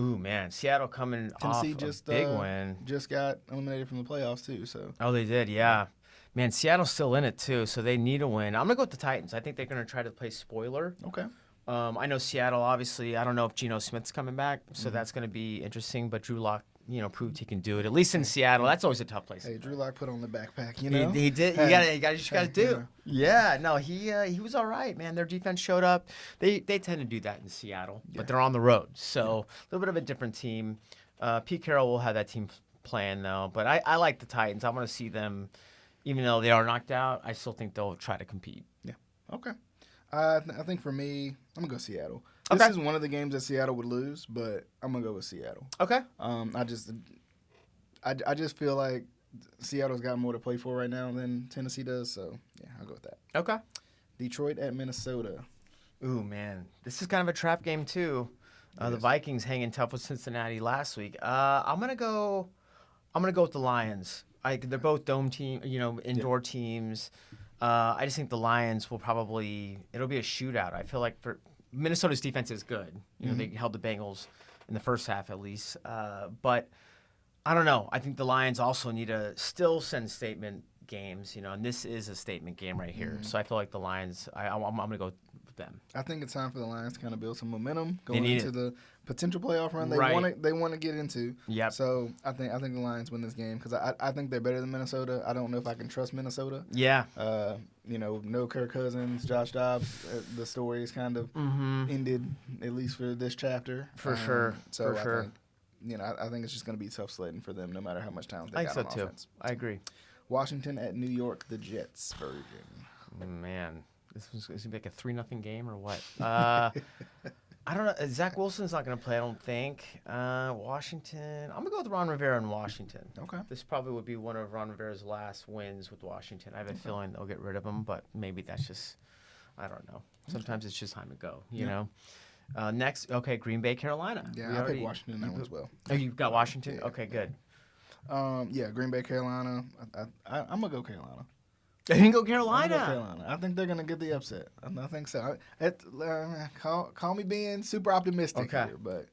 Ooh, man. Seattle coming Tennessee off just, a big win. Just got eliminated from the playoffs, too. So. Oh, they did, yeah. Man, Seattle's still in it too, so they need a win. I'm gonna go with the Titans. I think they're gonna try to play spoiler. Okay. I know Seattle, obviously. I don't know if Geno Smith's coming back, so that's gonna be interesting. But Drew Lock, proved he can do it. At least in Seattle, that's always a tough place. Hey, Drew Lock put on the backpack. He did. Hey, You gotta do. Yeah. No, he was all right, man. Their defense showed up. They tend to do that in Seattle, but they're on the road, so a little bit of a different team. Pete Carroll will have that team playing though, but I like the Titans. I want to see them. Even though they are knocked out, I still think they'll try to compete. Yeah. Okay. I think for me, I'm going to go Seattle. Okay. This is one of the games that Seattle would lose, but I'm going to go with Seattle. Okay. I just feel like Seattle's got more to play for right now than Tennessee does, so yeah, I'll go with that. Okay. Detroit at Minnesota. Ooh, man. This is kind of a trap game, too. The Vikings hanging tough with Cincinnati last week. I'm gonna go with the Lions. They're both dome team, indoor teams. I just think the Lions will it'll be a shootout. I feel like for Minnesota's defense is good. They held the Bengals in the first half at least. But I don't know. I think the Lions also need to still send statement games, and this is a statement game right here. So I feel like the Lions, I'm going to go with them. I think it's time for the Lions to kind of build some momentum going into into the potential playoff run they want to get into. Yep. So I think the Lions win this game because I think they're better than Minnesota. I don't know if I can trust Minnesota. Yeah. No Kirk Cousins, Josh Dobbs. The story is kind of ended, at least for this chapter. For sure. So for sure. I think it's just going to be tough sledding for them no matter how much talent they got on offense. I think so, too. I agree. Washington at New York, the Jets version. Man, this is going to be like a 3-0 game or what? I don't know. Zach Wilson's not going to play, I don't think. Washington. I'm going to go with Ron Rivera in Washington. Okay. This probably would be one of Ron Rivera's last wins with Washington. I have a feeling they'll get rid of him, but maybe that's just, I don't know. Sometimes it's just time to go, you know? Next, Green Bay, Carolina. Yeah, I picked Washington in that one as well. Oh, you've got Washington? Yeah. Okay, good. Green Bay, Carolina. I'm going to go Carolina. They didn't go Carolina. Carolina. I think they're going to get the upset. I think so. Call me being super optimistic here, but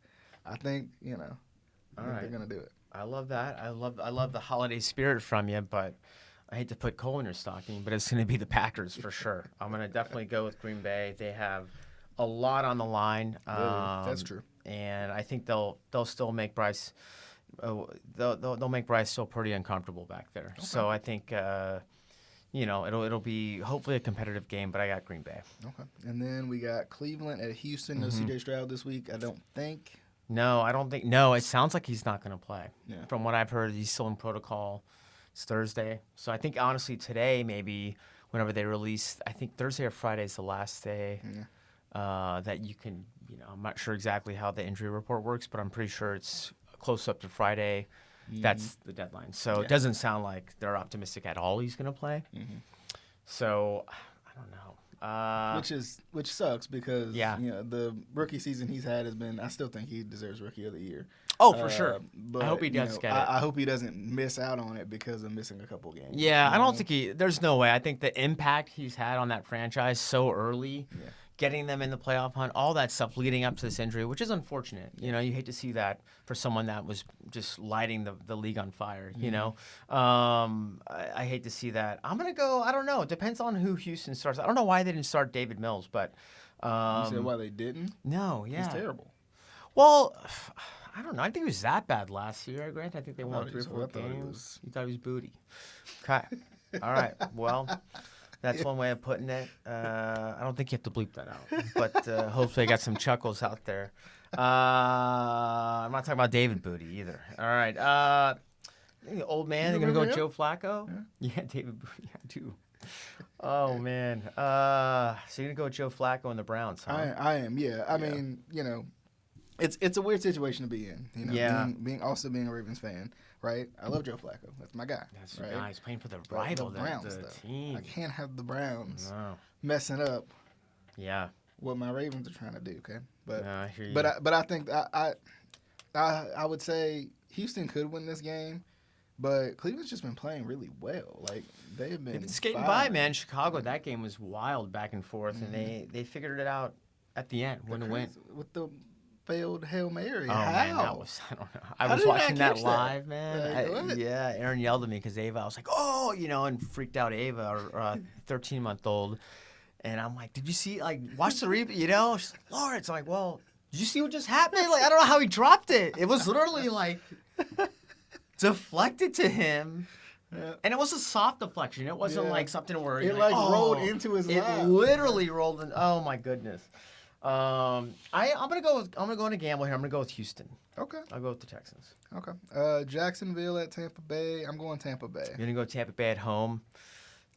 I think, they're going to do it. I love that. I love the holiday spirit from you, but I hate to put coal in your stocking, but it's going to be the Packers for sure. I'm going to definitely go with Green Bay. They have a lot on the line. That's true. And I think they'll still make Bryce they'll make Bryce still pretty uncomfortable back there. Okay. So I think it'll be hopefully a competitive game, but I got Green Bay. Okay. And then we got Cleveland at Houston. No CJ Stroud this week, I don't think. No, I don't think. No, it sounds like he's not going to play. Yeah. From what I've heard, he's still in protocol. It's Thursday. So I think, honestly, today maybe whenever they release, I think Thursday or Friday is the last day that you can, I'm not sure exactly how the injury report works, but I'm pretty sure it's close up to Friday. That's the deadline. So it doesn't sound like they're optimistic at all he's going to play. So I don't know. Which sucks because the rookie season he's had has been. I still think he deserves Rookie of the Year. Oh, for sure. But, I hope he does get it. I hope he doesn't miss out on it because of missing a couple games. Yeah, I don't think there's no way. I think the impact he's had on that franchise so early. Yeah. Getting them in the playoff hunt, all that stuff leading up to this injury, which is unfortunate. You hate to see that for someone that was just lighting the league on fire, I hate to see that. I'm going to go, I don't know. It depends on who Houston starts. I don't know why they didn't start David Mills, but... you said why they didn't? No, yeah. He's terrible. Well, I don't know. I think he was that bad last year, Grant. I think they won 3 or 4 games. You thought he was booty. Okay. All right. Well... That's one way of putting it. I don't think you have to bleep that out. But hopefully I got some chuckles out there. I'm not talking about David Booty either. All right. Old man, you're going to go with Joe Flacco? Yeah, David Booty. I do. Oh, man. So you're going to go with Joe Flacco and the Browns, huh? I am, yeah. I mean, it's a weird situation to be in. Being a Ravens fan. Right, I love Joe Flacco. That's my guy. That's right. He's playing for the rival, the Browns. The team. I can't have the Browns messing up. Yeah. What my Ravens are trying to do. Okay, but I hear you. But I think I would say Houston could win this game, but Cleveland's just been playing really well. Like they've been skating by, man. Chicago, that game was wild back and forth, and they figured it out at the end when it went with the failed Hail Mary. Oh, How? man, I don't know. I How was did I watching that catch live, that? man. Like, what? Yeah, Aaron yelled at me because Ava, I was like, oh, and freaked out Ava, our 13-month-old. And I'm like, did you see, watch the replay, She's like, Lawrence. I'm like, well, did you see what just happened? I don't know how he dropped it. It was literally, deflected to him. Yeah. And it was a soft deflection. It wasn't something where it rolled into his lap. It literally rolled in. Oh my goodness. I'm gonna go on a gamble here. I'm gonna go with Houston. Okay. I'll go with the Texans. Okay. Jacksonville at Tampa Bay. I'm going Tampa Bay. You're gonna go Tampa Bay at home.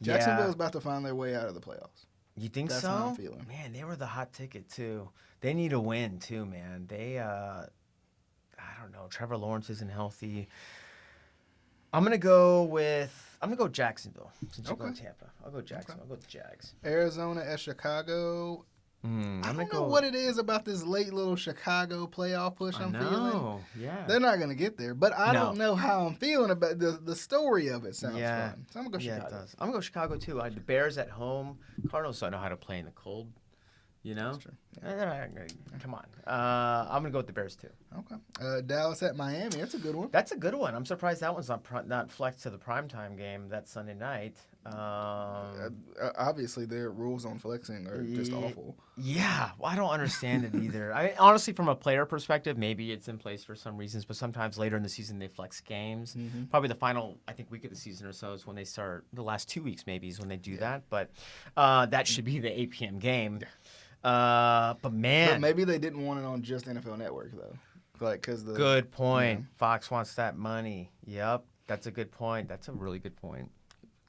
Jacksonville's about to find their way out of the playoffs. You think That's so? how I'm feeling. Man, they were the hot ticket too. They need a win too, man. They I don't know. Trevor Lawrence isn't healthy. I'm gonna go Jacksonville since you're going Tampa. I'll go Jacksonville. I'll go with the Jags. Arizona at Chicago. I don't know what it is about this late little Chicago playoff push I'm feeling. Yeah. They're not going to get there, but I don't know how I'm feeling about the story of it. Sounds fun. So I'm going to go Chicago. Yeah, it does. I'm going to go Chicago, too. The Bears at home. Cardinals don't know how to play in the cold. That's true. Yeah. Come on. I'm going to go with the Bears, too. Okay. Dallas at Miami. That's a good one. That's a good one. I'm surprised that one's not flexed to the primetime game that Sunday night. Obviously, their rules on flexing are just awful. Yeah. Well, I don't understand it either. Honestly, from a player perspective, maybe it's in place for some reasons, but sometimes later in the season they flex games. Mm-hmm. Probably the final, week of the season or so is when they start. The last 2 weeks maybe is when they do that. But that should be the 8 p.m. game. Yeah. But maybe they didn't want it on just NFL Network though, good point. Fox wants that money. Yep, that's a good point. That's a really good point.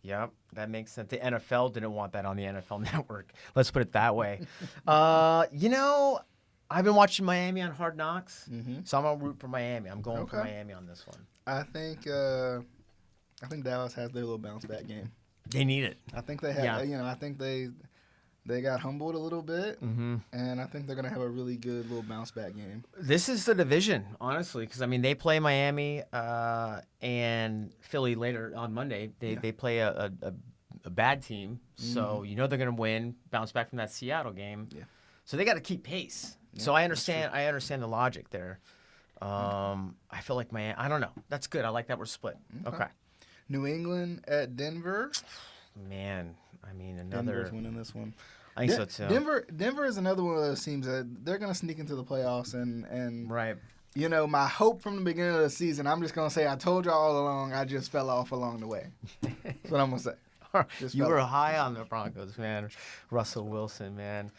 Yep, that makes sense. The NFL didn't want that on the NFL Network. Let's put it that way. I've been watching Miami on Hard Knocks, so I'm gonna root for Miami. I'm going for Miami on this one. I think Dallas has their little bounce back game. They need it. I think they have. I think they got humbled a little bit, and I think they're going to have a really good little bounce-back game. This is the division, honestly, because, they play Miami and Philly later on Monday. They play a bad team, so they're going to win, bounce back from that Seattle game. Yeah. So they got to keep pace. Yeah, so I understand the logic there. I feel like Miami – I don't know. That's good. I like that we're split. Okay. New England at Denver. Man, Denver's winning this one. I think so too. Denver is another one of those teams that they're going to sneak into the playoffs and right. My hope from the beginning of the season, I'm just going to say I told you all along, I just fell off along the way. That's what I'm going to say. You were high on the Broncos, man. Russell Wilson, man.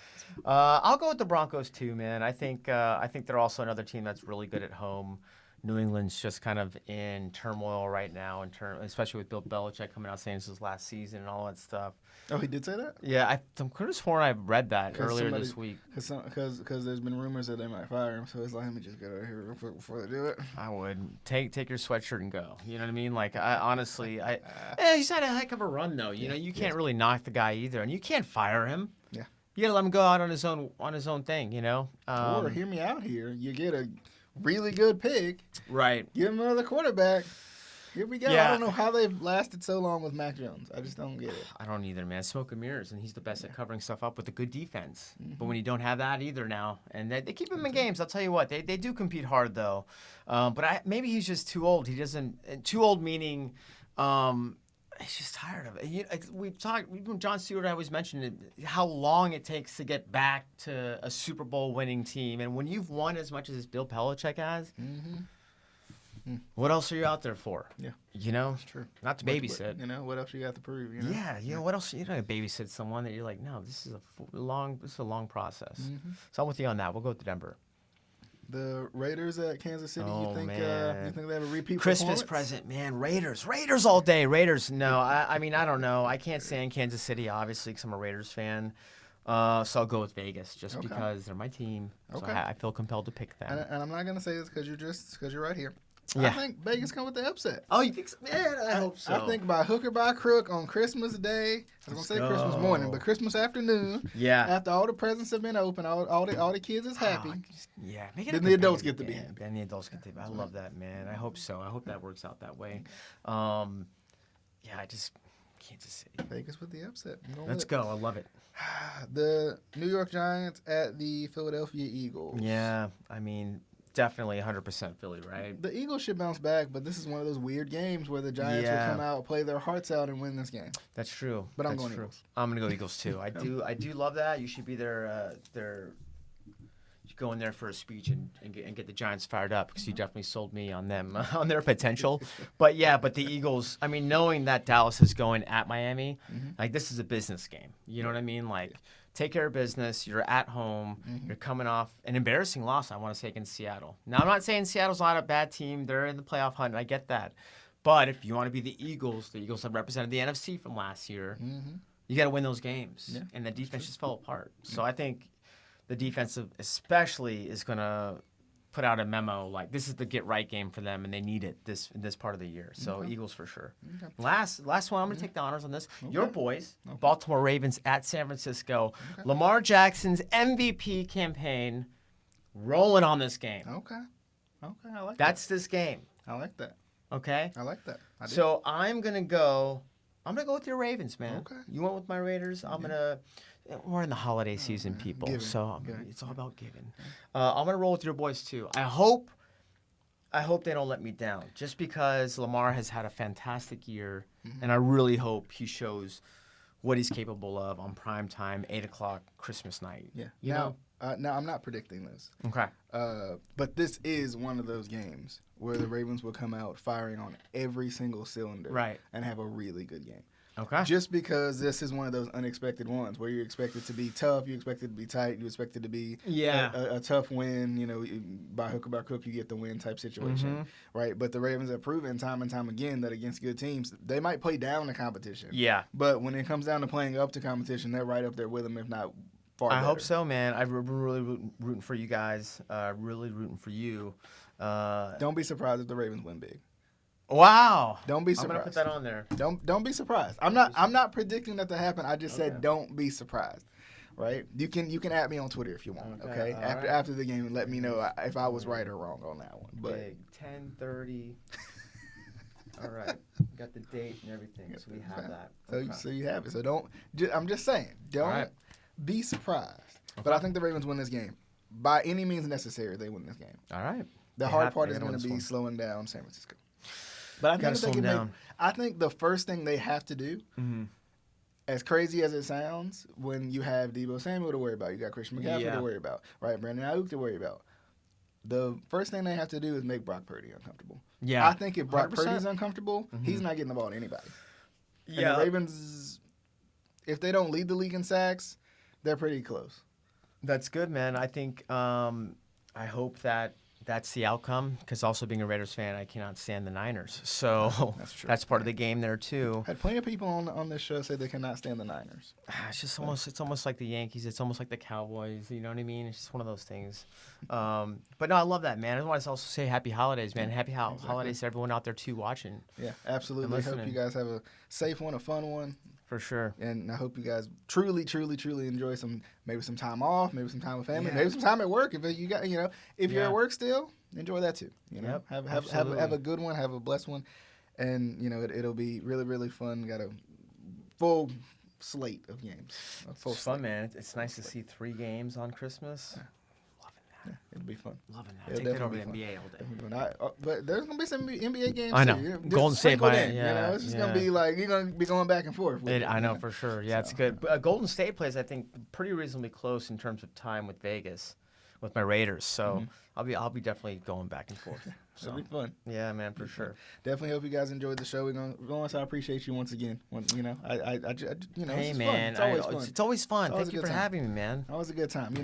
I'll go with the Broncos too, man. I think they're also another team that's really good at home. New England's just kind of in turmoil right now, especially with Bill Belichick coming out saying this is his last season and all that stuff. Oh, he did say that? Yeah, I'm could have sworn I read that earlier this week. Because there's been rumors that they might fire him, so it's like, let me just get out of here real quick before they do it. I would. Take your sweatshirt and go. You know what I mean? Honestly, he's had a heck of a run, though. You can't really knock the guy either, and you can't fire him. Yeah. You got to let him go out on his own thing, Or hear me out here. You get a really good pick. Right. Give him another quarterback. Here we go. Yeah. I don't know how they've lasted so long with Mac Jones. I just don't get it. I don't either, man. Smoke and mirrors, and he's the best at covering stuff up with a good defense. Mm-hmm. But when you don't have that either now, and they keep him in games, I'll tell you what, they do compete hard, though. But maybe he's just too old. He doesn't – too old meaning he's just tired of it. We've talked – John Stewart, I always mentioned how long it takes to get back to a Super Bowl winning team. And when you've won as much as Bill Belichick has – what else are you out there for? Yeah. It's true. Not to babysit. What else you got to prove? Yeah. What else? You don't babysit someone that you're like, no, this is a long process. Mm-hmm. So I'm with you on that. We'll go with Denver. The Raiders at Kansas City. You think they have a repeat Christmas present, man? Raiders all day. Raiders. No, I don't know. I can't stand Kansas City, obviously, because I'm a Raiders fan. So I'll go with Vegas just because they're my team. So I feel compelled to pick them. And I'm not gonna say this because you're right here. Yeah. I think Vegas come with the upset. Oh, you think so? Man, I hope so. I think by hook or by crook on Christmas Day. I was going to say Christmas morning, but Christmas afternoon. Yeah. After all the presents have been open, all the kids is happy. Yeah. Then the adults get to be happy. Then the adults get to be happy. I love that, man. I hope so. I hope that works out that way. Kansas City. Vegas with the upset. Let's go. I love it. The New York Giants at the Philadelphia Eagles. Yeah, I mean, definitely 100% Philly, right? The Eagles should bounce back, but this is one of those weird games where the Giants will come out, play their hearts out, and win this game. That's true. But I'm going Eagles. I'm going to go Eagles, too. I do love that. You should be their go in there for a speech and get the Giants fired up because you definitely sold me on them, on their potential. But the Eagles, I mean, knowing that Dallas is going at Miami, like this is a business game. You know what I mean? Like, take care of business. You're at home. You're coming off an embarrassing loss, I want to say, against Seattle. Now, I'm not saying Seattle's not a bad team. They're in the playoff hunt. I get that. But if you want to be the Eagles have represented the NFC from last year, you got to win those games. Yeah, and the defense just fell apart. So I think the defensive especially is going to put out a memo like this is the get-right game for them, and they need it in this part of the year. So Eagles for sure. Okay. Last one, I'm going to take the honors on this. Okay. Your boys, Baltimore Ravens at San Francisco. Okay. Lamar Jackson's MVP campaign rolling on this game. Okay, I like that. That's this game. I like that. Okay? I like that. So I'm going to go with your Ravens, man. Okay. You went with my Raiders. We're in the holiday season, people, so it's all about giving. I'm gonna roll with your boys too. I hope they don't let me down, just because Lamar has had a fantastic year, and I really hope he shows what he's capable of on prime time, 8:00 Christmas night. Yeah. Now I'm not predicting this. Okay. But this is one of those games where the Ravens will come out firing on every single cylinder, right, and have a really good game. Okay. Just because this is one of those unexpected ones where you expect it to be tough, you expect it to be tight, you expect it to be a tough win, by hook or by crook you get the win type situation, right? But the Ravens have proven time and time again that against good teams, they might play down the competition. Yeah. But when it comes down to playing up to competition, they're right up there with them, if not far better. I hope so, man. I've been really rooting for you guys, really rooting for you. Don't be surprised if the Ravens win big. Wow! Don't be surprised. I'm gonna put that on there. Don't be surprised. I'm not predicting that to happen. I just said don't be surprised. Right? You can at me on Twitter if you want. Okay. After the game and let me know if I was right or wrong on that one. But big 10:30. All right. Got the date and everything, so we have that. So you have it. So I'm just saying don't be surprised. Okay. But I think the Ravens win this game by any means necessary. They win this game. All right. The hard part is going to be slowing down San Francisco. But I think the first thing they have to do, as crazy as it sounds, when you have Deebo Samuel to worry about, you got Christian McCaffrey to worry about, right? Brandon Ayuk to worry about. The first thing they have to do is make Brock Purdy uncomfortable. Yeah, I think if Brock 100%. Purdy's uncomfortable, he's not getting the ball to anybody. Yeah, and the Ravens, if they don't lead the league in sacks, they're pretty close. That's good, man. I think I hope that's the outcome, because also being a Raiders fan, I cannot stand the Niners. So that's part of the game there too. Had plenty of people on this show say they cannot stand the Niners. It's almost like the Yankees. It's almost like the Cowboys. You know what I mean? It's just one of those things. But no, I love that, man. I want to also say happy holidays, man. Happy holidays to everyone out there too watching. Yeah, absolutely. I hope you guys have a safe one, a fun one. For sure. And I hope you guys truly enjoy maybe some time off, maybe some time with family, maybe some time at work. If you got, if you're at work still, enjoy that too. Have a good one, have a blessed one, and it'll be really, really fun. Got a full slate of games. It's fun, man. It's nice to see 3 games on Christmas. Yeah. Yeah, it'll be fun. Loving that. Take that over the NBA all day. But there's gonna be some NBA games. I know. Too. Golden State by it's just gonna be like you're gonna be going back and forth. I know for sure. Yeah, it's good. Golden State plays, I think, pretty reasonably close in terms of time with Vegas, with my Raiders. So I'll be definitely going back and forth. It'll be fun. Yeah, man, for sure. Definitely hope you guys enjoyed the show. Lawrence, I appreciate you once again. Hey, man, it's always fun. It's always fun. Thank you for having me, man. Always a good time.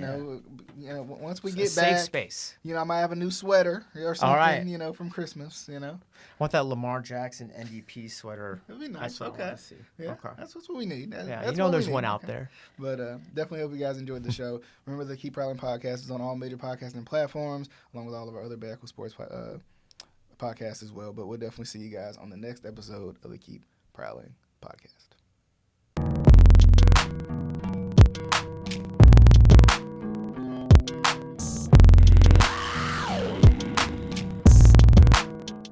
Once we get back, safe space. I might have a new sweater or something. All right. From Christmas. I want that Lamar Jackson NDP sweater. It'd be nice. Okay. Yeah, that's what we need. There's one out there. But definitely hope you guys enjoyed the show. Remember, the Keep Prowling podcast is on all major podcasting platforms, along with all of our other Backwood Sports podcasts as well. But we'll definitely see you guys on the next episode of the Keep Prowling podcast.